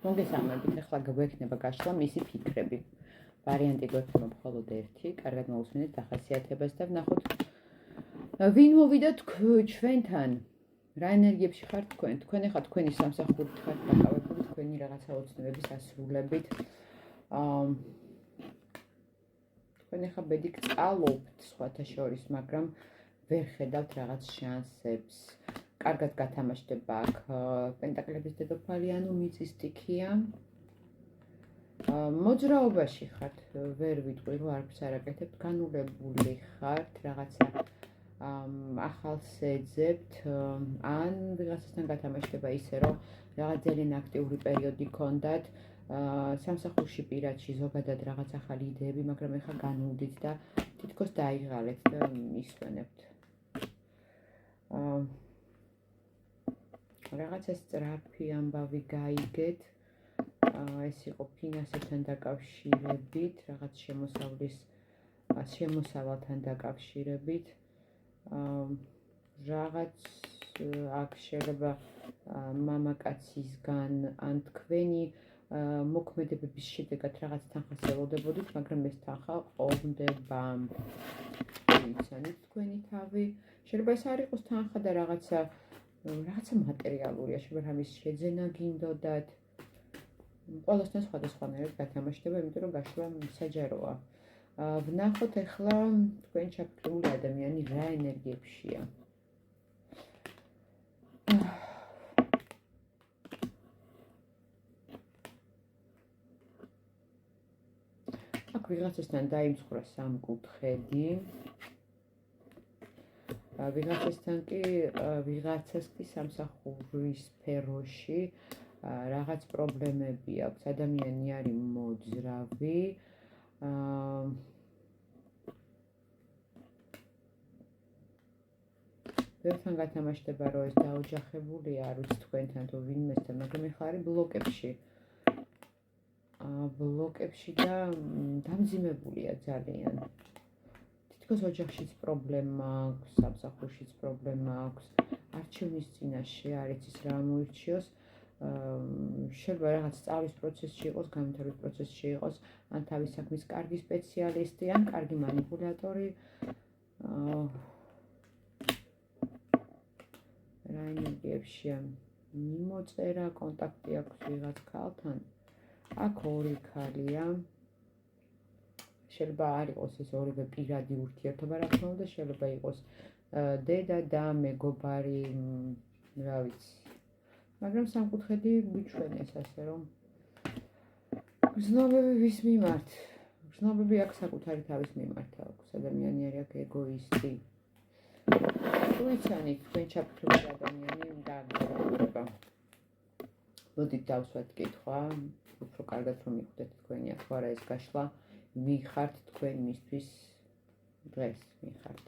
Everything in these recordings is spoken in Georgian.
მოგესალმებით, ახლა გვექნება გაშლა მისი ფიქრები. ვარიანტი გვექნება მხოლოდ ერთი, კარგად მოვუსმინეთ დახასიათებას და ვნახოთ ვინ მოვიდა ჩვენთან. რა ენერგიებში ხართ თქვენ? თქვენ ახლა თქვენი სამსახურით ხართ დაკავებული, თქვენი რაღაცა ოცნებების ასრულებით. თქვენ ახლა ბედით წალობთ სხვათა შორის, მაგრამ ვერ ხედავთ რაღაც შანსებს. კარგად გათამაშდება აქ პენტაკლების დედოფალი, ანუ მიწის სტიქია. მოძრაობაში ხართ, ვერ ვიტყვი რომ არაფერს არ აკეთებთ, განულებული ხართ, რაღაცა ახალს ეძებთ, ან ვიღაცასთან გათამაშდება ისე რომ რაღაც ძალიან აქტიური პერიოდი გქონდათ, სამსახურში პირადში ზოგადად რაღაც ახალი იდეები, მაგრამ ეხლა განულდით და თითქოს დაიღალეთ და ისვენებთ. რაღაცა სწრაფი ამბავი გაიგეთ, ეს იყო ფინანსებთან დაკავშირებით, რაღაც შემოსავალთან დაკავშირებით, რაღაც აქ შეიძლება მამაკაცისგან ან თქვენი მოქმედებების შედეგად რაღაც თანხას ელოდებოდით, მაგრამ ეს თანხა ყოლდება. ვიცანით თქვენი თავი, შეიძლება ეს არ იყოს თანხა და რაღაცა მატერიალურია, შეიძლება რამის შეძენა გინდოდათ. ყველასთან სხვადასხვანაირად გათამაშდება, იმიტომ რომ გაშლა საჯაროა. ვნახოთ ახლა თქვენ ჩაფიქრებული ადამიანი რა ენერგიებშია. აქ ვიღაცასთან დაიმსხვრა სამკუთხედი. ვიღაცასთან კი ვიღაცას კი სამსახურის სფეროში რაღაც პრობლემები აქვს, ადამიანი არის მოძრავი. ვერთან გათამაშდება რომ ეს დაოჯახებულია, არ ვიცი თქვენთან თუ ვინმესთან, მაგრამ ეხლა არის ბლოკებში და დამძიმებულია ძალიან. თითქოს ოჯახშიც პრობლემა აქვს, სამსახურშიც პრობლემა აქვს, არჩევნის წინაშე არ იცის რა მოირჩიოს. შეიძლება რაღაც სწავლის პროცესში იყოს, განვითარების პროცესში იყოს, ან თავის საქმის კარგი სპეციალისტი, ან კარგი მანიპულატორი. რა ენერგიებშია მიმოწერა, კონტაქტი აქვს ვიღაც ქალთან. აქ ორი ქალია. შეიძლება არ იყოს ეს ორივე პირადი ურთიერთობა, რა თქმა უნდა, შეიძლება იყოს დედა და მეგობარი, რა ვიცი. მაგრამ სამკუთხედი გვიჩვენეს ასე რომ გრძნობები ვის მიმართ? გრძნობები აქ საკუთარი თავის მიმართ აქვს, ადამიანი არის აქ ეგოისტი. თუ იცანით თქვენ ჩაფიქრებული ადამიანი დააგრძელება. მოდით დავსვათ კითხვა, უფრო კარგად რომ მიხვდეთ თქვენი აქ არა ეს გაშლა, ვინ ხართ თქვენ მისთვის დღეს, ვინ ხართ?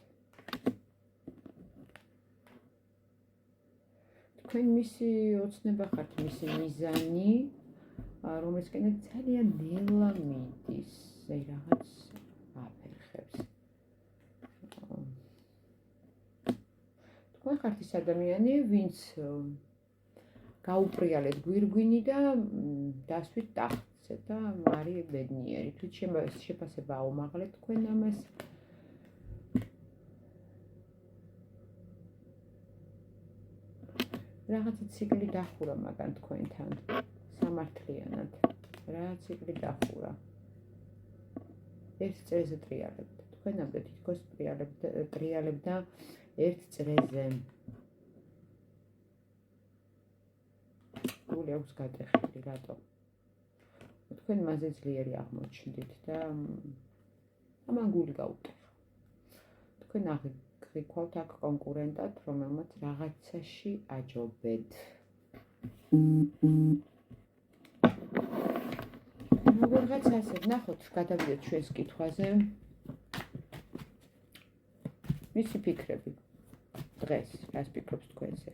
თქვენ მისი ოცნება ხართ, მისი მიზანი, რომელსკენაც ძალიან ნელა მიდის, რაღაც აფერხებს. თქვენ ხართ ის ადამიანი, ვინც გაუპრიალეთ გვირგვინი და დასვით ტახტზე და არის ბედნიერი. თუ შეფასება აუმაღლეთ თქვენ ამას. რაღაცა ციკლი დახურა მაგან თქვენთან, სამართლიანად. რა ციკლი დახურა. ერთ წრეზე ტრიალებდა. თქვენ ამდე თითქოს ტრიალებდა ერთ წრეზე. გული აქვს გატეხილი, რატო? თქვენ მასზე ძლიერი აღმოჩნდით და ამან გული გაუტეხა. თქვენ გიქვავთ აქ კონკურენტად, რომელმაც რაღაცაში აჯობეთ. როგორღაც ასე, ნახოთ, გადავიდეთ ჩვენს კითხვაზე. მისი ფიქრები დღეს, რას ფიქრობს თქვენზე?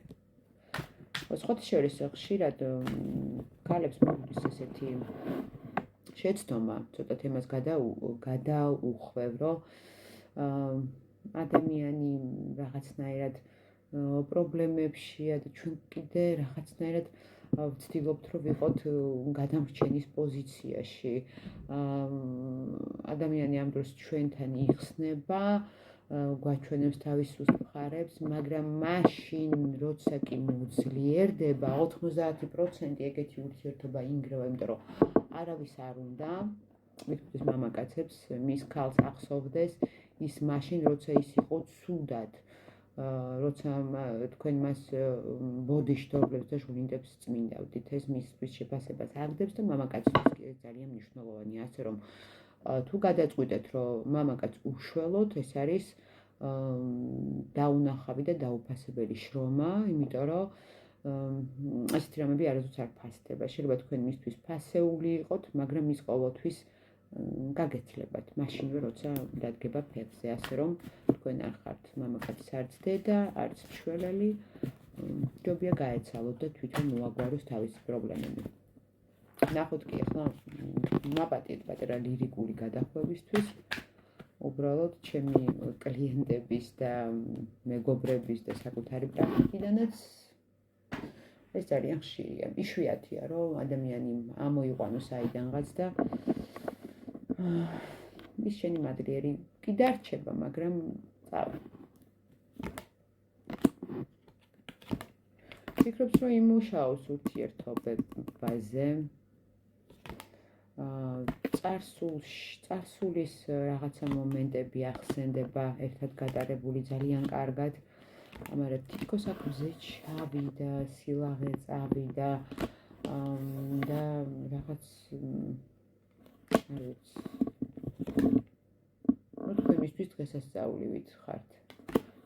სხვათა შორის ხშირად ქალებს მოგვდის ესეთი შეცდომა, ცოტა თემას გადაუხვევ, რომ ადამიანი რაღაცნაირად პრობლემებშია და ჩვენ კიდე რაღაცნაირად ვცდილობთ რომ ვიყოთ გადამრჩენის პოზიციაში. ადამიანი ამ დროს ჩვენთან იხსნება, გვაჩვენებს თავის სუსტ მხარებს, მაგრამ მაშინ, როცა კი მოძლიერდება, 90% ეგეთი ურთიერთობა ინგრევა, იმიტომ რომ არავის არ უნდა, მithumets მამაკაცებს მის ქალს ახსოვდეს ის მაშინ, როცა ის იყო ცუდად, როცა თქვენ მას ბოდიშდორლებს და ჟღუნდებს წმინდავდით, ეს მისთვის შეფასებას აგდებს და მამაკაცისთვის კი ეს ძალიან მნიშვნელოვანია, ასე რომ თუ გადაწყვიტეთ, რომ მამაკაც უშველოთ, ეს არის დაუნახავი და დაუფასებელი შრომა, იმიტომ რომ ასეთი რამები არასდროს არ ფასდება. შეიძლება თქვენ მისთვის ფასეული იყოთ, მაგრამ ის ყოველთვის გაგეცლებათ, მაშინვე როცა დადგება ფეხზე, ასე რომ თქვენ არ ხართ მამაკაცის არც დედა, არც მშველელი, ჯობია გაეცალოთ და თვითონ მოაგვაროს თავისი პრობლემები. ნახოთ კი ახლა მაპატიეთ პატარა ლირიკული გადახვევისთვის. უბრალოდ ჩემი კლიენტების და მეგობრების და საკუთარი პრაქტიკიდანაც ეს ძალიან ხშირია. იშვიათია, რომ ადამიანი ამოიყვანოს აიდანღაც და ის შენი მადლიერი კი დარჩება, მაგრამ წავა. ფიქრობს, რომ იმუშაოს ურთიერთობაზე, წარსულის რაღაცა მომენტები ახსენდება ერთად გატარებული ძალიან კარგად, მაგრამ თითქოს აქ მზე ჩავიდა, სილაღე წავიდა და რაღაც არ ვიცი. თქვენ მისთვის დღესასწაულივით ხართ.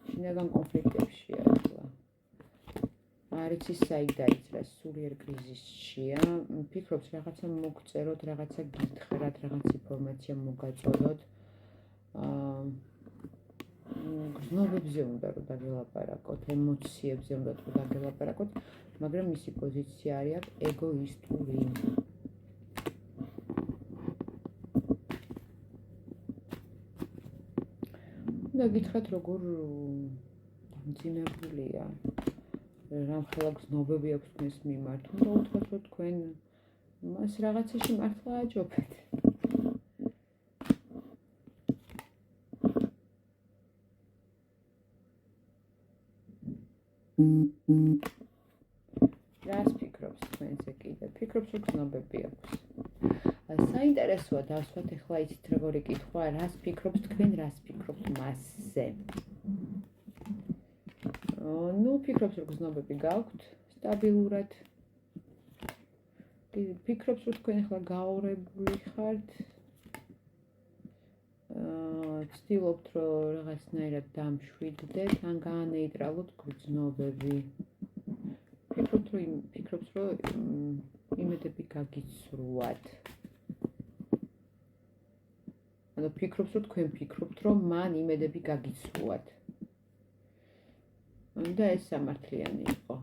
შინაგან კონფლიქტებშია ახლა. არ იცი საით დაიძრა, სულიერ კრიზისშია. ფიქრობს რაღაცა მოგწეროთ, რაღაცა გითხრათ, რაღაც ინფორმაცია მოგაწოდოთ. გრძნობებზე უნდა რომ დაგელაპარაკოთ, ემოციებზე უნდა რომ დაგელაპარაკოთ, მაგრამ მისი პოზიცია არის ეგოისტური. უნდა გითხრათ, როგორ დამძიმებულია, რამხელა გრძნობები აქვს თქვენს მიმართ, უნდა უთხრათ, რომ თქვენ მას რაღაცაში მართლა აჯობეთ. რას ფიქრობს თქვენზე კიდე? ფიქრობს, რომ გრძნობები აქვს. საინტერესოა დავსვათ ახლა იცით როგორი კითხვა, რას ფიქრობს თქვენ, რას ფიქრობთ მასზე? ფიქრობს, რომ გრძნობები გაქვთ სტაბილურად. ფიქრობს, რომ თქვენ ახლა გაორებული ხართ. ვცდილობთ, რომ რაღაცნაირად დამშვიდდეთ, ან გაანეიტრალოთ გრძნობები. ფიქრობთ, რომ იმედები გაგიცრუათ. ანუ ფიქრობს, რომ თქვენ ფიქრობთ, რომ მან იმედები გაგიცრუათ. და ეს სამართლიანი იყო.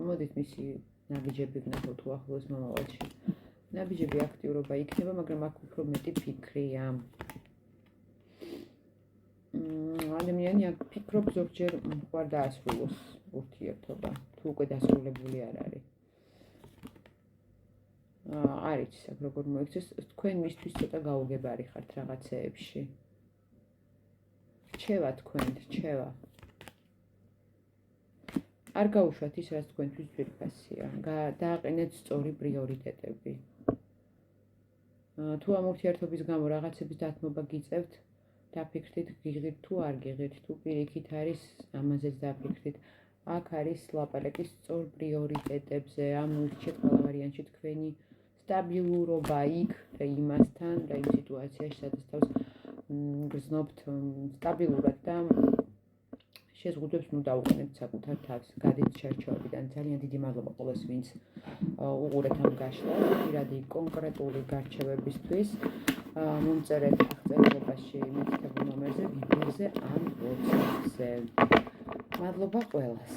მოდით მისი ნაბიჯები ვნახოთ უახლოეს მომავალში. ნაბიჯები აქტიურობა იქნება, მაგრამ აქ უფრო მეტი ფიქრია. ადამიანი აქ ფიქრობს, ზოგჯერ უყვარ დაასრულოს ურთიერთობა, თუ უკვე დასრულებული არ არის. არ იცი აქ როგორ მოიქცეს, თქვენ მისთვის ცოტა გაუგებარი ხართ რაღაცეებში. რჩევა თქვენ, რჩევა. არ გაუშვათ ის, რაც თქვენთვის ძვირფასია. დააყენეთ სწორი პრიორიტეტები. თუ ამ ურთიერთობის გამო რაღაცების დათმობა გიწევთ, დაფიქრდით, გიღირთ თუ არ გიღირთ, თუ პირიქით არის, ამაზეც დაფიქრდით. აქ არის ლაპარაკი სწორ პრიორიტეტებზე, ამ ურჩეთ ყველა ვარიანტში თქვენი სტაბილურობა იქ და იმასთან და იმ სიტუაციაში, სადაც თავს გრძნობთ სტაბილურად და შეზღუდვებს ნუ დაუყენებთ საკუთარ თავს. გადით შერჩევებიდან. ძალიან დიდი მადლობა ყველას, ვინც უყურეთ ამ გაშლას, პირადი კონკრეტული გარჩევებისთვის. მომწერეთ აღწერილობაში მითითებულ ნომერზე, ვიბერზე ან WhatsApp-ზე. მადლობა ყველას.